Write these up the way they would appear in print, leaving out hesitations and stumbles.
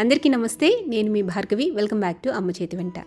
అందరికీ నమస్తే, నేను మీ భార్గవి. వెల్కమ్ బ్యాక్ టు అమ్మ చేతి వంట.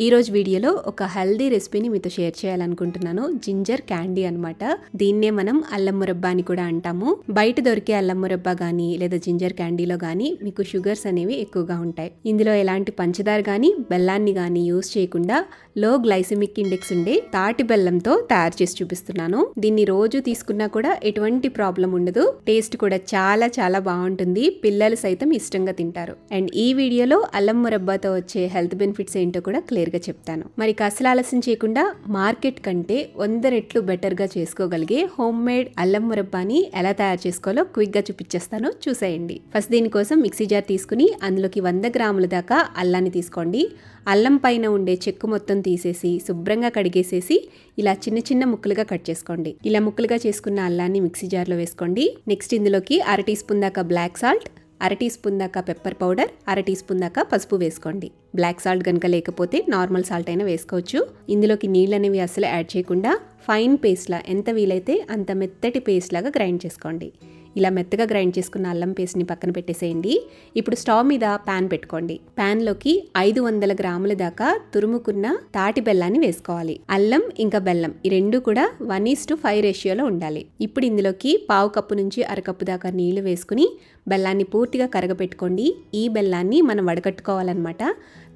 ఈరోజు వీడియోలో ఒక హెల్దీ రెసిపీని మీతో షేర్ చేయాలనుకుంటున్నాను. జింజర్ క్యాండీ అనమాట. దీన్నే మనం అల్లం మురబ్బా అని కూడా అంటాము. బయట దొరికే అల్లం మురబ్బా కానీ లేదా జింజర్ క్యాండీలో కానీ మీకు షుగర్స్ అనేవి ఎక్కువగా ఉంటాయి. ఇందులో ఎలాంటి పంచదార కానీ బెల్లాన్ని కానీ యూజ్ చేయకుండా లో గ్లైసెమిక్ ఇండెక్స్ ఉండే తాటి బెల్లంతో తయారు చేసి చూపిస్తున్నాను. దీన్ని రోజు తీసుకున్నా కూడా ఎటువంటి ప్రాబ్లం ఉండదు. టేస్ట్ కూడా చాలా చాలా బాగుంటుంది. పిల్లలు సైతం ఇష్టంగా తింటారు. అండ్ ఈ వీడియోలో అల్లం మురబ్బాతో వచ్చే హెల్త్ బెనిఫిట్స్ ఏంటో కూడా క్లియర్ గా చెప్తాను. మరి అసలు ఆలస్యం చేయకుండా మార్కెట్ కంటే 100 రెట్లు బెటర్ గా చేసుకోగలిగే హోమ్ మేడ్ అల్లం మురబ్బాని ఎలా తయారు చేసుకోవాలో క్విక్ గా చూపించేస్తాను, చూసేయండి. ఫస్ట్ దీనికోసం మిక్సీ జార్ తీసుకుని అందులోకి 100 గ్రాముల దాకా అల్లాన్ని తీసుకోండి. అల్లం పైన ఉండే చెక్కు మొత్తం తీసేసి శుభ్రంగా కడిగేసేసి ఇలా చిన్న చిన్న ముక్కలుగా కట్ చేసుకోండి. ఇలా ముక్కలుగా చేసుకున్న అల్లాన్ని మిక్సీ జార్లో వేసుకోండి. నెక్స్ట్ ఇందులోకి 1/2 టీ స్పూన్ దాకా బ్లాక్ సాల్ట్, 1/2 టీ స్పూన్ దాకా పెప్పర్ పౌడర్, 1/2 టీ స్పూన్ దాకా పసుపు వేసుకోండి. బ్లాక్ సాల్ట్ కనుక లేకపోతే నార్మల్ సాల్ట్ అయినా వేసుకోవచ్చు. ఇందులోకి నీళ్ళు అనేవి అసలు యాడ్ చేయకుండా ఫైన్ పేస్ట్లా, ఎంత వీలైతే అంత మెత్తటి పేస్ట్ లాగా గ్రైండ్ చేసుకోండి. ఇలా మెత్తగా గ్రైండ్ చేసుకున్న అల్లం పేస్ట్ని పక్కన పెట్టేసేయండి. ఇప్పుడు స్టవ్ మీద ప్యాన్ పెట్టుకోండి. ప్యాన్లోకి 500 గ్రాముల దాకా తురుముకున్న తాటి బెల్లాన్ని వేసుకోవాలి. అల్లం ఇంకా బెల్లం ఈ రెండు కూడా 1:5 రేషియోలో ఉండాలి. ఇప్పుడు ఇందులోకి 1/2 కప్పు నుంచి 1/2 కప్పు దాకా నీళ్లు వేసుకుని బెల్లాన్ని పూర్తిగా కరగపెట్టుకోండి. ఈ బెల్లాన్ని మనం వడకట్టుకోవాలన్నమాట.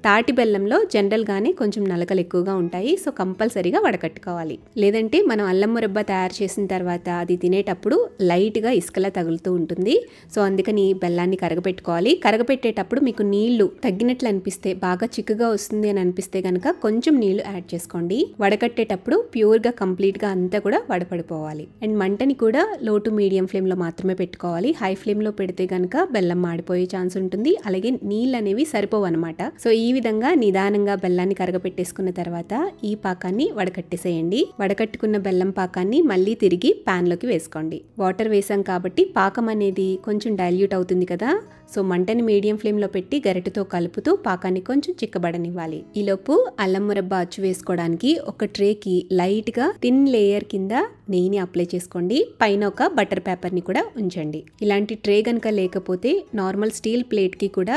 తాటి బెల్లంలో జనరల్గానే కొంచెం నలకలు ఎక్కువగా ఉంటాయి, సో కంపల్సరీగా వడకట్టుకోవాలి. లేదంటే మనం అల్లం మురబ్బా తయారు చేసిన తర్వాత అది తినేటప్పుడు లైట్గా ఇసుకలా తగులుతూ ఉంటుంది. సో అందుకని బెల్లాన్ని కరగపెట్టుకోవాలి. కరగపెట్టేటప్పుడు మీకు నీళ్లు తగ్గినట్లు అనిపిస్తే, బాగా చిక్కగా వస్తుంది అని అనిపిస్తే కనుక కొంచెం నీళ్లు యాడ్ చేసుకోండి. వడకట్టేటప్పుడు ప్యూర్గా కంప్లీట్గా అంతా కూడా వడపడిపోవాలి. అండ్ మంటని కూడా లో టు మీడియం ఫ్లేమ్లో మాత్రమే పెట్టుకోవాలి. హై ఫ్లేమ్లో పెడితే కనుక బెల్లం మాడిపోయే ఛాన్స్ ఉంటుంది. అలాగే నీళ్ళు అనేవి సరిపోవు అనమాట. సో ఈ విధంగా నిదానంగా బెల్లాన్ని కరగపెట్టేసుకున్న తర్వాత ఈ పాకాన్ని వడకట్టేసేయండి. వడకట్టుకున్న బెల్లం పాకాన్ని మళ్ళీ తిరిగి ప్యాన్ లోకి వేసుకోండి. వాటర్ వేసాం కాబట్టి పాకం అనేది కొంచెం డైల్యూట్ అవుతుంది కదా. సో మంటని మీడియం ఫ్లేమ్ లో పెట్టి గరిటెతో కలుపుతూ పాకాన్ని కొంచెం చిక్కబడనివ్వాలి. ఈలోపు అల్లం మురబ్బా అచ్చు వేసుకోవడానికి ఒక ట్రేకి లైట్ గా థిన్ లేయర్ కింద నెయ్యిని అప్లై చేసుకోండి. పైన ఒక బటర్ పేపర్ ని కూడా ఉంచండి. ఇలాంటి ట్రే గనక లేకపోతే నార్మల్ స్టీల్ ప్లేట్ కి కూడా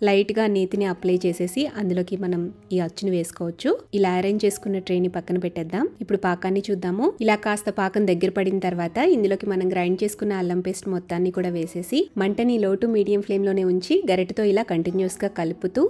లైట్ గా నేతిని అప్లై చేసేసి అందులోకి మనం ఈ అచ్చుని వేసుకోవచ్చు. ఇలా అరేంజ్ చేసుకున్న ట్రేని పక్కన పెట్టేద్దాం. ఇప్పుడు పాకాన్ని చూద్దాము. ఇలా కాస్త పాకం దగ్గర పడిన తర్వాత ఇందులోకి మనం గ్రైండ్ చేసుకున్న అల్లం పేస్ట్ మొత్తాన్ని కూడా వేసేసి మంటని లో టు మీడియం ఫ్లేమ్ లోనే ఉంచి గరిటెతో ఇలా కంటిన్యూస్ గా కలుపుతూ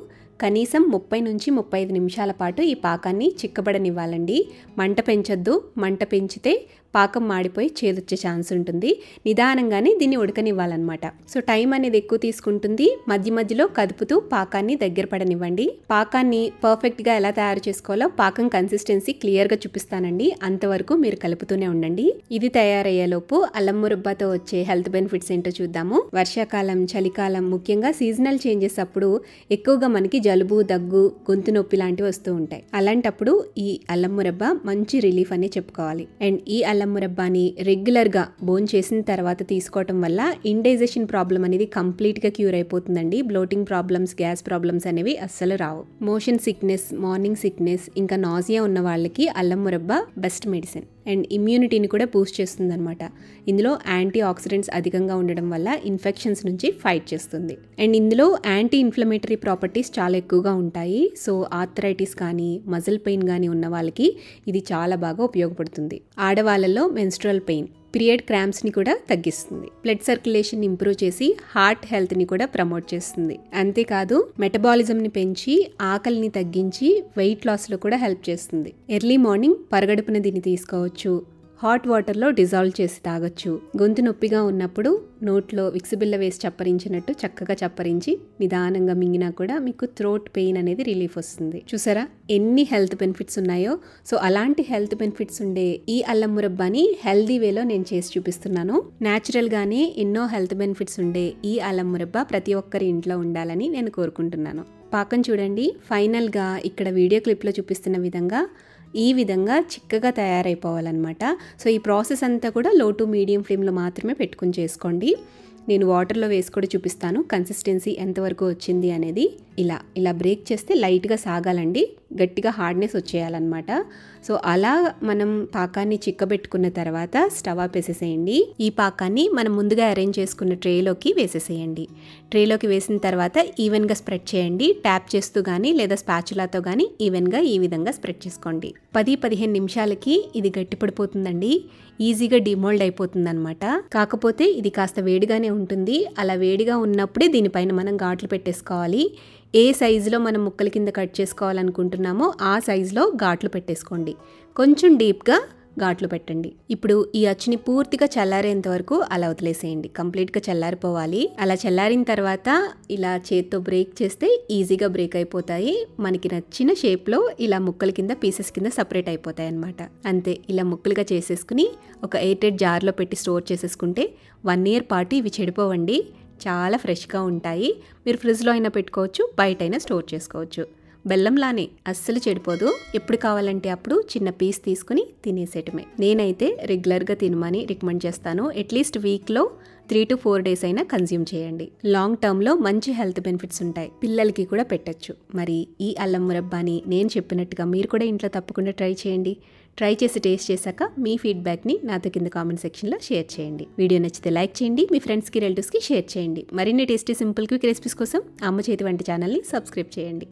కనీసం 30 నుంచి 35 నిమిషాల పాటు ఈ పాకాన్ని చిక్కబడనివ్వాలండి. మంట పెంచొద్దు. మంట పెంచితే పాకం మాడిపోయి చేదొచ్చే ఛాన్స్ ఉంటుంది. నిదానంగానే దీన్ని ఉడకనివ్వాలన్నమాట. సో టైం అనేది ఎక్కువ తీసుకుంటుంది. మధ్య మధ్యలో కదుపుతూ పాకాన్ని దగ్గర పడనివ్వండి. పాకాన్ని పర్ఫెక్ట్గా ఎలా తయారు చేసుకోవాలో పాకం కన్సిస్టెన్సీ క్లియర్గా చూపిస్తానండి. అంతవరకు మీరు కలుపుతూనే ఉండండి. ఇది తయారయ్యేలోపు అల్లం మురబ్బాతో వచ్చే హెల్త్ బెనిఫిట్స్ ఏంటో చూద్దాము. వర్షాకాలం, చలికాలం, ముఖ్యంగా సీజనల్ చేంజెస్ అప్పుడు ఎక్కువగా మనకి జలుబు, దగ్గు, గొంతు నొప్పి లాంటివి వస్తూ ఉంటాయి. అలాంటప్పుడు ఈ అల్లం మురబ్బా మంచి రిలీఫ్ అని చెప్పుకోవాలి. అండ్ ఈ అల్లం మురబ్బాని రెగ్యులర్ గా బోన్ చేసిన తర్వాత తీసుకోవటం వల్ల ఇండైజెషన్ ప్రాబ్లం అనేది కంప్లీట్ గా క్యూర్ అయిపోతుందండి. బ్లోటింగ్ ప్రాబ్లమ్స్, గ్యాస్ ప్రాబ్లమ్స్ అనేవి అస్సలు రావు. మోషన్ సిక్నెస్, మార్నింగ్ సిక్నెస్, ఇంకా నాజియా ఉన్న వాళ్ళకి అల్లం మురబ్బా బెస్ట్ మెడిసిన్. అండ్ ఇమ్యూనిటీని కూడా బూస్ట్ చేస్తుంది అనమాట. ఇందులో యాంటీ ఆక్సిడెంట్స్ అధికంగా ఉండడం వల్ల ఇన్ఫెక్షన్స్ నుంచి ఫైట్ చేస్తుంది. అండ్ ఇందులో యాంటీ ఇన్ఫ్లమేటరీ ప్రాపర్టీస్ చాలా ఎక్కువగా ఉంటాయి. సో ఆర్థరైటిస్ కానీ మజిల్ పెయిన్ కానీ ఉన్న వాళ్ళకి ఇది చాలా బాగా ఉపయోగపడుతుంది. ఆడవాళ్ళలో మెన్స్ట్రువల్ పెయిన్, పీరియడ్ క్రాంప్స్ ని కూడా తగ్గిస్తుంది. బ్లడ్ సర్క్యులేషన్ ఇంప్రూవ్ చేసి హార్ట్ హెల్త్ ని కూడా ప్రమోట్ చేస్తుంది. అంతేకాదు మెటబాలిజం ని పెంచి ఆకలిని తగ్గించి వెయిట్ లాస్ లో కూడా హెల్ప్ చేస్తుంది. ఎర్లీ మార్నింగ్ పరగడుపున దీన్ని తీసుకోవచ్చు. హాట్ వాటర్లో డిజాల్వ్ చేసి తాగొచ్చు. గొంతు నొప్పిగా ఉన్నప్పుడు నోట్లో విక్సిబిల్ల వేసి చప్పరించినట్టు చక్కగా చప్పరించి నిదానంగా మింగినా కూడా మీకు థ్రోట్ పెయిన్ అనేది రిలీఫ్ వస్తుంది. చూసారా ఎన్ని హెల్త్ బెనిఫిట్స్ ఉన్నాయో. సో అలాంటి హెల్త్ బెనిఫిట్స్ ఉండే ఈ అల్లం మురబ్బాని హెల్దీ వేలో నేను చేసి చూపిస్తున్నాను. న్యాచురల్ గానే ఎన్నో హెల్త్ బెనిఫిట్స్ ఉండే ఈ అల్లం మురబ్బా ప్రతి ఒక్కరి ఇంట్లో ఉండాలని నేను కోరుకుంటున్నాను. పాకం చూడండి. ఫైనల్ గా ఇక్కడ వీడియో క్లిప్ లో చూపిస్తున్న విధంగా ఈ విధంగా చిక్కగా తయారైపోవాలన్నమాట. సో ఈ ప్రాసెస్ అంతా కూడా లో టు మీడియం ఫ్లేమ్లో మాత్రమే పెట్టుకుని చేసుకోండి. నేను వాటర్లో వేసి కూడా చూపిస్తాను కన్సిస్టెన్సీ ఎంతవరకు వచ్చింది అనేది. ఇలా బ్రేక్ చేస్తే లైట్గా సాగాలండి, గట్టిగా హార్డ్నెస్ వచ్చేయాలన్నమాట. సో అలా మనం పాకాన్ని చిక్కబెట్టుకున్న తర్వాత స్టవ్ ఆపేసేసేయండి. ఈ పాకాన్ని మనం ముందుగా అరేంజ్ చేసుకున్న ట్రేలోకి వేసేసేయండి. ట్రేలోకి వేసిన తర్వాత ఈవెన్గా స్ప్రెడ్ చేయండి. ట్యాప్ చేస్తూ కానీ లేదా స్పాచులాతో కానీ ఈవెన్గా ఈ విధంగా స్ప్రెడ్ చేసుకోండి. 10-15 నిమిషాలకి ఇది గట్టిపడిపోతుందండి, ఈజీగా డిమోల్డ్ అయిపోతుంది అనమాట. కాకపోతే ఇది కాస్త వేడిగానే ఉంటుంది. అలా వేడిగా ఉన్నప్పుడే దీనిపైన మనం ఘాట్లు పెట్టేసుకోవాలి. ఏ సైజులో మనం ముక్కల కింద కట్ చేసుకోవాలనుకుంటున్నామో ఆ సైజులో ఘాట్లు పెట్టేసుకోండి. కొంచెం డీప్గా ఘాట్లు పెట్టండి. ఇప్పుడు ఈ అచ్చుని పూర్తిగా చల్లారేంత వరకు అలా వదిలేసేయండి. కంప్లీట్గా చల్లారిపోవాలి. అలా చల్లారిన తర్వాత ఇలా చేత్తో బ్రేక్ చేస్తే ఈజీగా బ్రేక్ అయిపోతాయి. మనకి నచ్చిన షేప్లో ఇలా ముక్కల కింద పీసెస్ కింద సపరేట్ అయిపోతాయి అన్నమాట. అంతే, ఇలా ముక్కలుగా చేసేసుకుని ఒక ఎయిర్టైట్ జార్లో పెట్టి స్టోర్ చేసేసుకుంటే 1 year పాటు ఇవి చెడిపోవండి. చాలా ఫ్రెష్గా ఉంటాయి. మీరు ఫ్రిడ్జ్లో అయినా పెట్టుకోవచ్చు, బయట అయినా స్టోర్ చేసుకోవచ్చు. బెల్లంలానే అస్సలు చెడిపోదు. ఎప్పుడు కావాలంటే అప్పుడు చిన్న పీస్ తీసుకుని తినేసేయటమే. నేనైతే రెగ్యులర్గా తినమని రికమెండ్ చేస్తాను. అట్లీస్ట్ వీక్లో 3 to 4 days అయినా కన్జ్యూమ్ చేయండి. లాంగ్ టర్మ్లో మంచి హెల్త్ బెనిఫిట్స్ ఉంటాయి. పిల్లలకి కూడా పెట్టచ్చు. మరి ఈ అల్లం మురబ్బాని నేను చెప్పినట్టుగా మీరు కూడా ఇంట్లో తప్పకుండా ట్రై చేయండి. ట్రై చేసి టేస్ట్ చేశాక మీ ఫీడ్బ్యాక్ని నాతో కింద కామెంట్ సెక్షన్లో షేర్ చేయండి. వీడియో నచ్చితే లైక్ చేయండి, మీ ఫ్రెండ్స్కి రిలేటివ్స్కి షేర్ చేయండి. మరిన్ని టేస్టీ సింపుల్ క్విక్ రెసిపీస్ కోసం అమ్మ చేతి వంట ఛానల్ని సబ్స్క్రైబ్ చేయండి.